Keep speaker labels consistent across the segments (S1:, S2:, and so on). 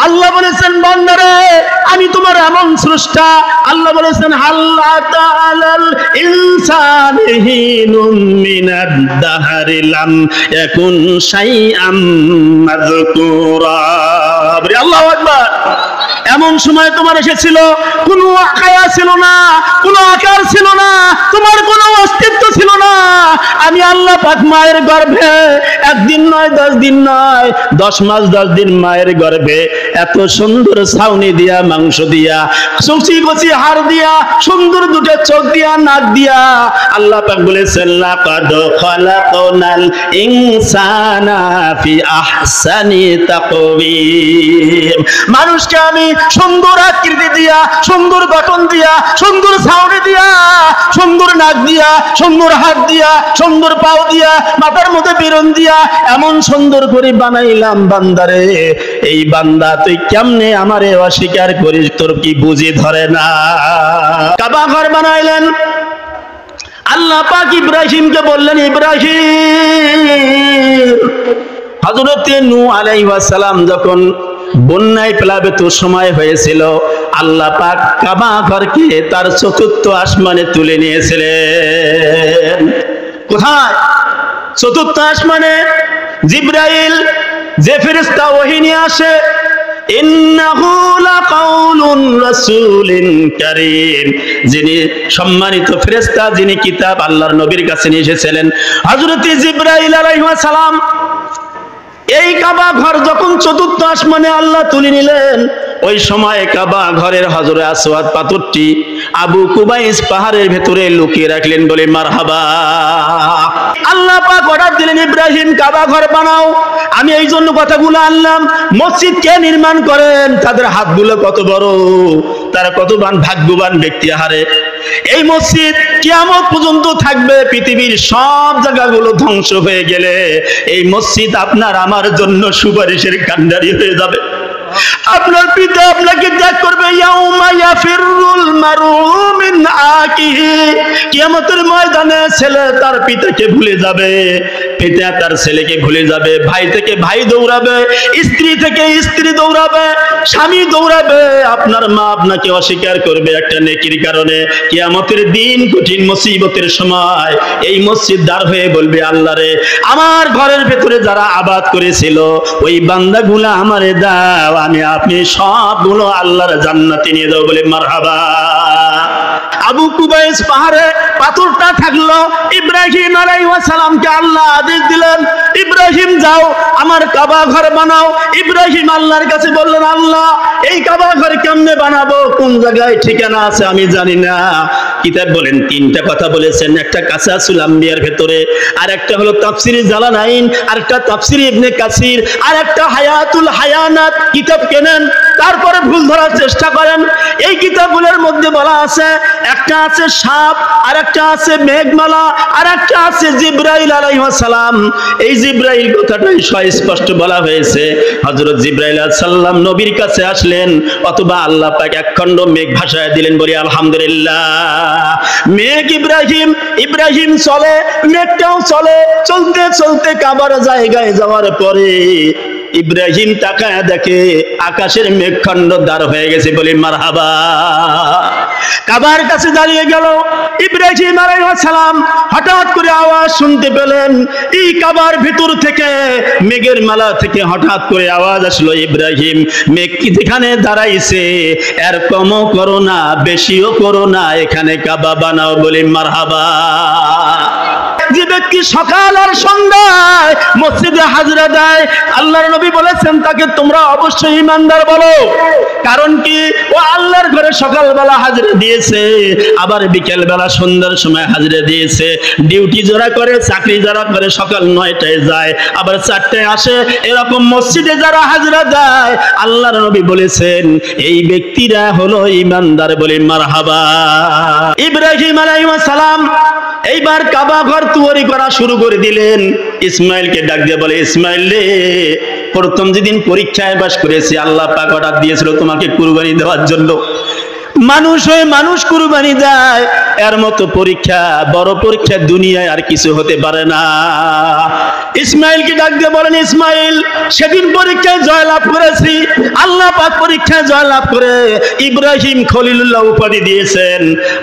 S1: আল্লাহ বলেছেন বান্দারে আমি তোমার এমন স্রষ্টা। আল্লাহ বলেছেন আল্লাহ তাআলাল ইনসানিহিনুম মিনাদ দাহরি লাম ইয়াকুন শাইআম মাযকুরা। আল্লাহু আকবার। এমন সময় তোমার এসেছিল কোনো আকায়া ছিল না, কোনো আকার ছিল না, তোমার কোনো অস্তিত্ব ছিল না। আমি আল্লাহ পাক মায়ের গর্ভে একদিন নয় 10 দিন নয় 10 মাস 10 দিন মায়ের গর্ভে এত সুন্দর ছাউনি দিয়া, মাংস দিয়া, কচি কচি হাড় দিয়া, সুন্দর দুটো চোখ দিয়া, নাক দিয়া আল্লাহ পাক বলেছেন লাকাদ খালাকনাল ইনসানা ফি আহসানি তাকওয়িম। মানুষকে আমি সুন্দর আকৃতি দিয়া, সুন্দর গঠন দিয়া, সুন্দর ছাউনি দিয়া, সুন্দর নাক দিয়া, সুন্দর হাত দিয়া, সুন্দর পাও দিয়া, মাথার মধ্যে বেরন দিয়া এমন সুন্দর করে বানাইলাম বান্দারে। এই বান্দা তুই কেমনে আমারে অস্বীকার করিস? তোর কি বুঝি ধরে না? কাবা ঘর বানাইলেন। আল্লাহ পাক ইব্রাহিমকে বললেন ইব্রাহিম, হযরত নূহ আলাইহিস সালাম যখন বন্যায় প্লাবিত সময় হয়েছিল আল্লাহ পাক কাবা ঘরকে তার চতুর্থ আসমানে তুলে নিয়েছিলেন। কোথায়? চতুর্থ আসমানে। জিবরাইল যে ফেরেশতা ওহী নিয়ে আসে, ইন্নাহু লাকাউলুন রাসূলিন কারীম, যিনি সম্মানিত ফেরেশতা, যিনি কিতাব আল্লাহর নবীর কাছে নিয়ে এসেছিলেন হযরত জিবরাইল আলাইহিস সালাম। এই কাবা ঘর যখন চতুর্থ আসমানে আল্লাহ তুলে নিলেন, ওই সময় কাবা ঘরের হজরে আসওয়াদ পাথরটি আবু কুবাইস পাহাড়ের ভেতরে লুকিয়ে রাখলেন। বলে মারহাবা। আল্লাহ পাক অর্ডার দিলেন ইব্রাহিম কাবা ঘর বানাও। আমি এই জন্য কথাগুলো আনলাম, মসজিদ কে নির্মাণ করেন তাদের হাতগুলো কত বড়, তারা কতবান ভাগ্যবান ব্যক্তি। হারে এই মসজিদ কিয়ামত পর্যন্ত থাকবে। পৃথিবীর সব জায়গাগুলো ধ্বংস হয়ে গেলে এই মসজিদ আপনার আমার জন্য সুপারিশের কান্ডারি হয়ে যাবে। আপনার পিতা আপনাকে ত্যাগ করবে। ইয়াউমা ইয়াফিরুল মারউ মিন আকিহি, কিয়ামতের ময়দানে ছেলে তার পিতাকে ভুলে যাবে, পিতা তার ছেলেকে ভুলে যাবে, ভাই থেকে ভাই দৌড়াবে, স্ত্রী থেকে স্ত্রী দৌড়াবে, স্বামী দৌড়াবে, আপনার মা আপনাকে অস্বীকার করবে একটা নেকির কারণে। কিয়ামতের দিন কঠিন মুসিবতের সময় এই মসজিদ দাঁড় হয়ে বলবে আল্লাহ রে, আমার ঘরের ভেতরে যারা আবাদ করেছিল ওই বান্দাগুলো আমারে দাও, আমি আপনি সবগুলো আল্লাহর জান্নাতে নিয়ে যাও। বলে মারহাবা। আবু কুবাইস পাহাড়ে পাথরটা থাকলো। ইব্রাহিম আলাইহিস সালামকে আল্লাহ আদেশ দিলেন ইব্রাহিম যাও আমার কাবা ঘর বানাও। ইব্রাহিম আল্লাহর কাছে বললেন আল্লাহ এই কাবা ঘর কেমনে বানাবো, কোন জায়গায় ঠিকানা আছে আমি জানি না। কিতাব বলেন তিনটা কথা বলেছেন, একটা কাসাসুল আম্বিয়ার ভেতরে, আর একটা হলো তাফসিরে জালালাইন, আর একটা তাফসিরে ইবনে কাসির, আর একটা হায়াতুল হায়ানাত। কিতাব কেনেন তারপরে ভুল ধরার চেষ্টা করেন। এই কিতাবগুলোর মধ্যে বলা আছে, একটা আছে সাপ, আর একটা আছে মেঘমালা, আর একটা আছে জিবরাইল আলাইহিস সালাম। এই জিবরাইল কথাটাই স্পষ্ট বলা হয়েছে। হযরত জিবরাইল আলাইহিস সালাম নবীর কাছে আসলেন, অথবা আল্লাহ পাক একখণ্ড মেঘ ভাষায় দিলেন। বলি আলহামদুলিল্লাহ। মেঘ ইব্রাহিম চলে, মেঘটাও চলে। চলতে চলতে কাবার জায়গায় যাওয়ার পরে ইব্রাহিম তাকায় দেখে আকাশের মেঘখণ্ড দাঁড় হয়ে গেছে। বলি মারহাবা। কাবার কাছে দাঁড়িয়ে গেল ইব্রাহিম আলাইহিস সালাম। হঠাৎ করে আওয়াজ শুনতে পেলেন এই কাবার ভিতর থেকে, মেঘের মালা থেকে হঠাৎ করে আওয়াজ আসলো, ইব্রাহিম মেঘ কি যেখানে দাঁড়াইছে এর কমও করো না বেশিও করো না, এখানে কাবা বানাও। বলি মারহাবা। যে ব্যক্তি সকাল আর সন্ধ্যায় মসজিদে হাজরা দেয় আল্লাহর নবী বলেছেন তাকে তোমরা অবশ্যই ঈমানদার বলো। কারণ কি, ও আল্লাহর ঘরে সকালবেলা হাজরা দিয়েছে, আবার বিকেল বেলা সন্ধ্যার সময় হাজরা দিয়েছে। ডিউটি যারা করে, চাকরি যারা করে সকাল 9টায় যায়, আবার 4টায় আসে, এরকম মসজিদে যারা হাজরা দেয় আল্লাহর নবী বলেছেন এই ব্যক্তিরা হলো ঈমানদার। বলে মারহাবা। ইব্রাহিম আলাইহিস সালাম এইবার কাবা ঘর তৈরি করা শুরু করে দিলেন। ইসমাইলকে ডাক দিয়ে বলে, ইসমাইল রে, প্রথম যেদিন পরীক্ষায় পাস করেছি আল্লাহ পাক অর্ডার দিয়েছিল তোমাকে কুরবানি দেওয়ার জন্য। মানুষ হয়ে মানুষ কুরবানি দেয়, এর মতো পরীক্ষা, বড় পরীক্ষা দুনিয়ায় আর কিছু হতে পারে না। ইসমাইলকে ডাক দিয়ে বলেন, ইসমাইল, সেদিন পরীক্ষায় জয়লাভ করেছি, আল্লাহ পাক পরীক্ষায় জয়লাভ করে ইব্রাহিম খলিলুল্লাহ উপাধি দিয়েছেন।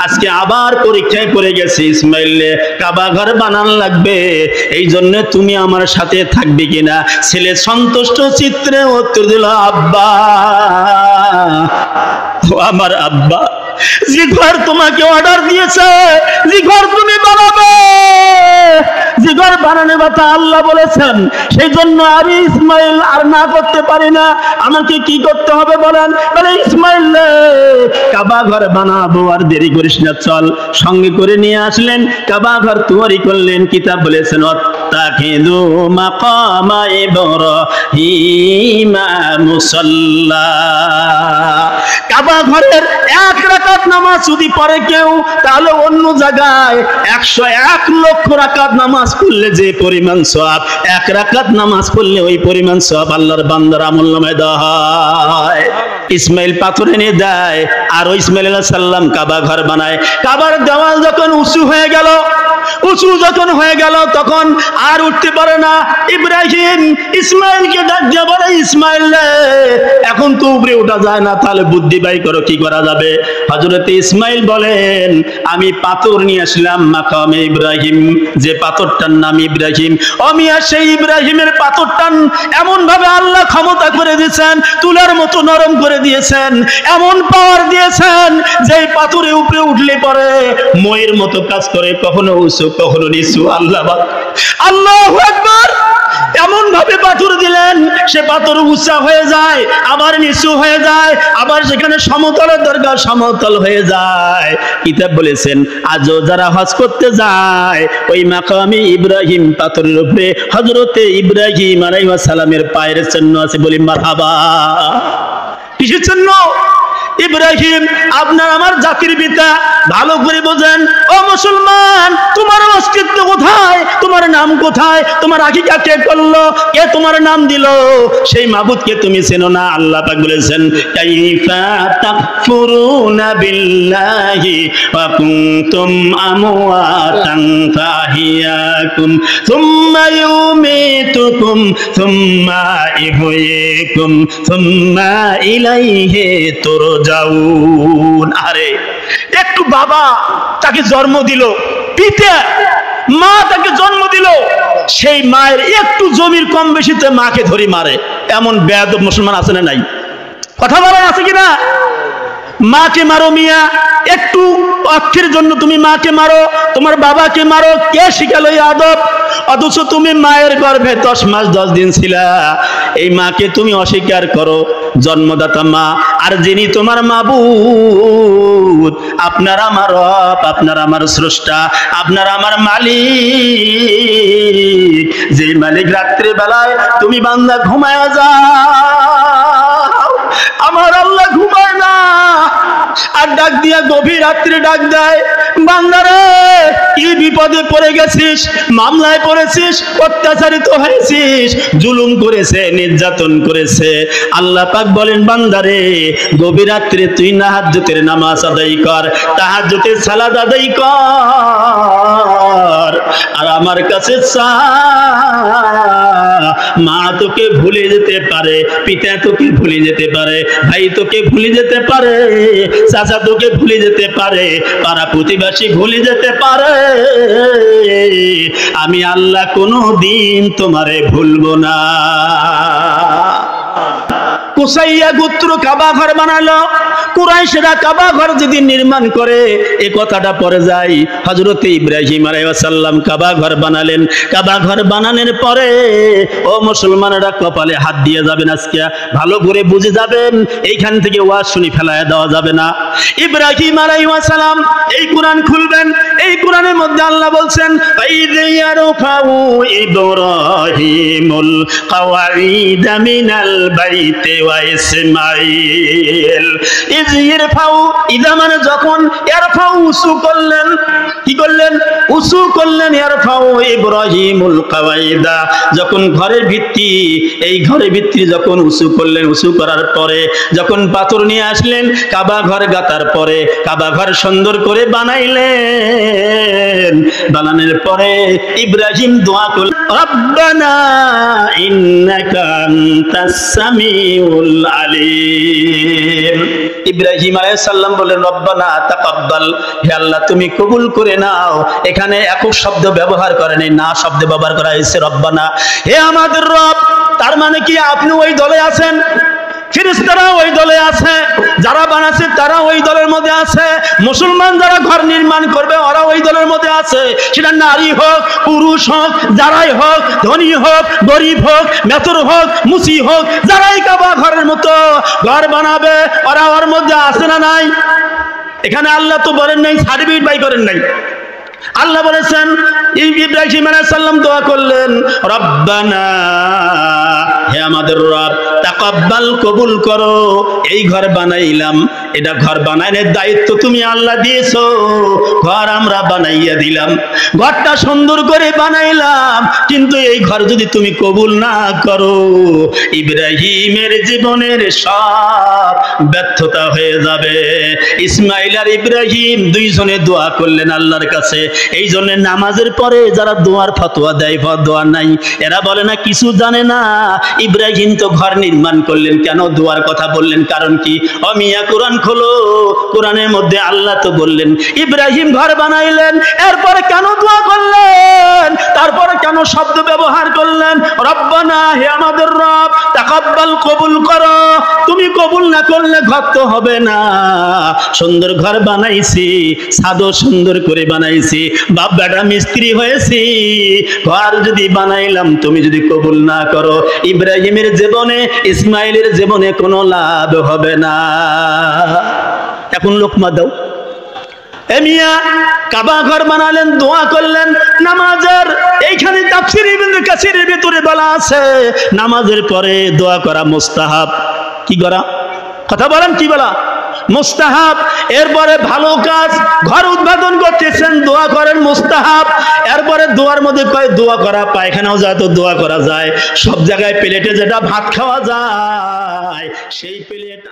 S1: আজকে আবার পরীক্ষায় পড়ে গেছে, ইসমাইলে কাবা ঘর বানান লাগবে, এই জন্য তুমি আমার সাথে থাকবে কিনা? ছেলে সন্তুষ্ট চিত্রে উত্তর দিল, আব্বা, আমার আব্বা, যে ঘর তোমাকে অর্ডার দিয়েছে, যে ঘর তুমি বানাবে, যে ঘর বানানোর কথা আল্লাহ বলেছেন, সেই জন্য আমি ইসমাইল আর না করতে পারি না। আমাকে কি করতে হবে বলেন? বলে, ইসমাইল কাবা ঘর বানাবো, আর দেরি করিস না, চল। সঙ্গে করে নিয়ে আসলেন, কাবা ঘর তৈরি করলেন। কিতাব বলেছেন, ওয়াত্তাখিযু মাকামা ইব্রাহিমা মুসাল্লা। কাবা ঘরের 1 রাকাত নামাজ যদি পড়ে কেউ, তাহলে অন্য জায়গায় 101 লক্ষ রাকাত নামাজ পড়লে যে পরিমাণ সওয়াব, 1 রাকাত নামাজ পড়লে ওই পরিমাণ সওয়াব আল্লাহর বান্দার আমলনামায় দেওয়া হয়। ইসমাইল পাথর এনে দেয়, আর ওই ইসমাইল আলাইহিস সালাম কাবা ঘর বানায়। কাবার দেওয়াল যখন উঁচু হয়ে গেল, তখন আর উঠতে পারে না। ইব্রাহিম ইসমাইলকে ডাক দিয়ে বলে, ইসমাইল রে, এখন তো উপরে ওঠা যায় না, তাহলে বুদ্ধি বাই করো, কি করা যাবে? হযরত ইসমাইল বলেন, আমি পাথর নিয়ে আসলাম মাকামে ইব্রাহিম, যে পাথরটার নাম ইব্রাহিম। অমিয়া সেই ইব্রাহিমের পাথরটান এমন ভাবে আল্লাহ ক্ষমতা করে দিয়েছেন, তুলার মতো নরম করে দিয়েছেন, এমন পাওয়ার দিয়েছেন যে পাথরে উপরে উঠলে পরে ময়ের মতো কাজ করে, কখনো উঁচু কখনো নিচু। আল্লাহু আকবার। এমন ভাবে পাথর দিলেন, সে পাথর উঁচা হয়ে যায়, আবার নিচু হয়ে যায়, আবার সেখানে সমতলের দরকার সমতল হয়ে যায়। কিতাব বলেছেন, আজও যারা হজ করতে যায়, ওই মাকামে ইব্রাহিম পাথরের উপরে হযরতে ইব্রাহিম আলাইহিস সালামের পায়ের চিহ্ন আছে। বলি মারহাবা। কিসের চিহ্ন? ইব্রাহিম আপনার আমার জাতির পিতা, ভালো করে বোঝেন। ও মুসলমান, তোমার অস্তিত্ব কোথায়? তোমার নাম কোথায়? তোমার আকিকা কে করলো? কে তোমার নাম দিল? সেই মাবুদকে তুমি চেনো না। আল্লাহ পাক বলেছেন, কাইফা তাকফুরুনা বিল্লাহি ওয়া কুনতুম আমওয়াতান ফাহিয়াকুম সুম্মা ইউমিতুকুম সুম্মা ইহয়িকুম সুম্মা ইলাইহি তুরজাউন। আরে একটু বাবা তাকে জন্ম দিল, পিতা মা তাকে জন্ম দিল, সেই মায়ের একটু জমির কম বেশিতে মাকে ধরি মারে, এমন বেয়াদব মুসলমান আছে না নাই? কথা বলার আছে কিনা? মাকে মারো মিয়া, একটু অক্ষের জন্য তুমি মাকে মারো, তোমার বাবাকে মারো, কে শিখালো এই আদব? অথচ তুমি মায়ের গর্ভে 10 মাস 10 দিন ছিলা, এই মাকে তুমি অস্বীকার করো। জন্মদাতা মা, আর যিনি তোমার মাবুদ, আপনার আমার রব, আপনার আমার স্রষ্টা, আপনার আমার মালিক, যে মালিক রাত্রে বেলায় তুমি বান্দা ঘুমায় যাও, আমার আল্লাহ ঘুমায় না, আর ডাক দিয়া গভীর রাত্রে ডাক দেয়, বান্দারে কি বিপদে পড়ে গেছিস, মামলায় পড়েছিস, অত্যাচারিত হয়েছিস, জুলুম করেছে, নির্যাতন করেছে। আল্লাহ পাক বলেন, বান্দারে গভীর রাত্রে তুই তাহাজ্জুদের নামাজ আদায় কর, তাহাজ্জুদের সালাত আদায় কর, আর আমার কাছে চা। মা তোকে ভুলে যেতে পারে, পিতা তোকে ভুলে যেতে পারে, ভাই তোকে ভুলে যেতে পারে, চাচা তোকে ভুলে যেতে পারে, পাড়া প্রতিবেশী ভুলে যেতে পারে, আমি আল্লাহ কোনো দিন তোমারে ভুলবো না। কুসাইয়া গোত্র কাবা ঘর বানালো, কুরাইশরা কাবা ঘর যদি নির্মাণ করে, এই কথাটা পরে যায়। হযরত ইব্রাহিম আলাইহিস সালাম কাবা ঘর বানালেন। কাবা ঘর বানানোর পরে ও মুসলমানেরা কপালে হাত দিয়ে যাবেন, আজকে ভালো করে বুঝে যাবেন, এইখান থেকে ওয়াজ শুনি ফেলায় দেওয়া যাবে না। ইব্রাহিম আলাইহিস সালাম এই কোরআন খুলবেন, এই কোরআনের মধ্যে আল্লাহ বলছেন, ইব্রাহিমুল কাওয়াইদ মিনাল বাইতি ওয়া ইসমাঈল। ইয ইরফাউ, ইযা মানে যখন, ইরফাউ উঁচু করলেন, কি করলেন? উঁচু করলেন। ইরফাউ ইব্রাহিমুল কাওয়াইদা, যখন ঘরের ভিত্তি, এই ঘরের ভিত্তি যখন উঁচু করলেন, উঁচু করার পরে যখন পাথর নিয়ে আসলেন, কাবা ঘর গাতার পরে কাবা ঘর সুন্দর করে বানাইলেন। বানানোর পরে ইব্রাহিম দোয়া করলেন, রব্বানা ইন্নাকা আনতাস সামিউল আলিম। ইব্রাহিম আলাইহিস সালাম বলেন, রব্বানা তাকাব্বাল, হে আল্লাহ তুমি কবুল করে নাও। এখানে একক শব্দ ব্যবহার করেন, না শব্দ ব্যবহার করা হয়েছে রব্বানা, হে আমাদের রব। তার মানে কি আপনি ওই দলে আছেন, ফেরেশতারা ওই দলে আছে, যারা বানাচ্ছে তারা ওই দলের মধ্যে আছে, মুসলমান যারা ঘর নির্মাণ করবে ওরা ওই দলের মধ্যে আছে। সেটা নারী হোক, পুরুষ হোক, যারাই হোক, ধনী হোক, গরিব হোক, মেথর হোক, মুসি হোক, যারাই কাবা ঘরের মতো ঘর বানাবে ওরা ওর মধ্যে আছে না নাই? এখানে আল্লাহ তো বলেন নাই, সার্টিফিকেট বাই করেন নাই। আল্লাহ বলেছেন, ইব্রাহিম আলাইহিস সালাম দোয়া করলেন, রব্বানা, হে আমাদের রব, তাকাব্বাল, কবুল করো। এই ঘর বানাইলাম, এটা ঘর বানানোর দায়িত্ব তুমি আল্লাহ দিয়েছো, ঘর আমরা বানাইয়া দিলাম, ঘরটা সুন্দর করে বানাইলাম, কিন্তু এই ঘর যদি তুমি কবুল না করো, ইব্রাহিমের জীবনের সব ব্যর্থতা হয়ে যাবে। ইসমাইল আর ইব্রাহিম দুইজনে দোয়া করলেন আল্লাহর কাছে। এই জন্য নামাজের পরে যারা দোয়ার ফতোয়া দেয়, দোয়া নাই, এরা বলে না কিছু জানে না। ইব্রাহিম তো ঘর নির্মাণ করলেন, কেন দোয়ার কথা বললেন? কারণ কি? অমিয়া কোরআন খোলো, কোরআনের মধ্যে আল্লাহ তো বললেন ইব্রাহিম ঘর বানাইলেন, এরপরে কেন দোয়া করলেন? তারপরে কেন শব্দ ব্যবহার করলেন? রব্বানা, হে আমাদের রব, তাকাব্বাল, কবুল করো। তুমি কবুল না করলে ঘর তো হবে না। সুন্দর ঘর বানাইছি, ছাদও সুন্দর করে বানাইছি, বাপ বেটা মিস্ত্রি হয়েছি, ঘর যদি বানাইলাম তুমি যদি কবুল না করো, ইব্রাহিমের জীবনে, ইসমাইলের জীবনে কোনো লাভ হবে না। এখন লোকমা দাও। এমিয়া কাবা ঘর বানালেন, দোয়া করলেন, নামাজের এইখানে তাফসীর ইবনে কাসিরের ভিতরে বলা আছে, নামাজের পরে দোয়া করা মুস্তাহাব। কি করা? কথা বলেন, কি বলা? মুস্তাহাব। এরপরে ভালো কাজ, ঘর উদ্বোধন করতেছেন, দোয়া করেন, মুস্তাহাব। এরপরে দোয়ার মধ্যে কয় দোয়া করা, পায়খানাও যায় তো দোয়া করা যায়, সব জায়গায় প্লেটে যেটা ভাত খাওয়া যায় সেই প্লেট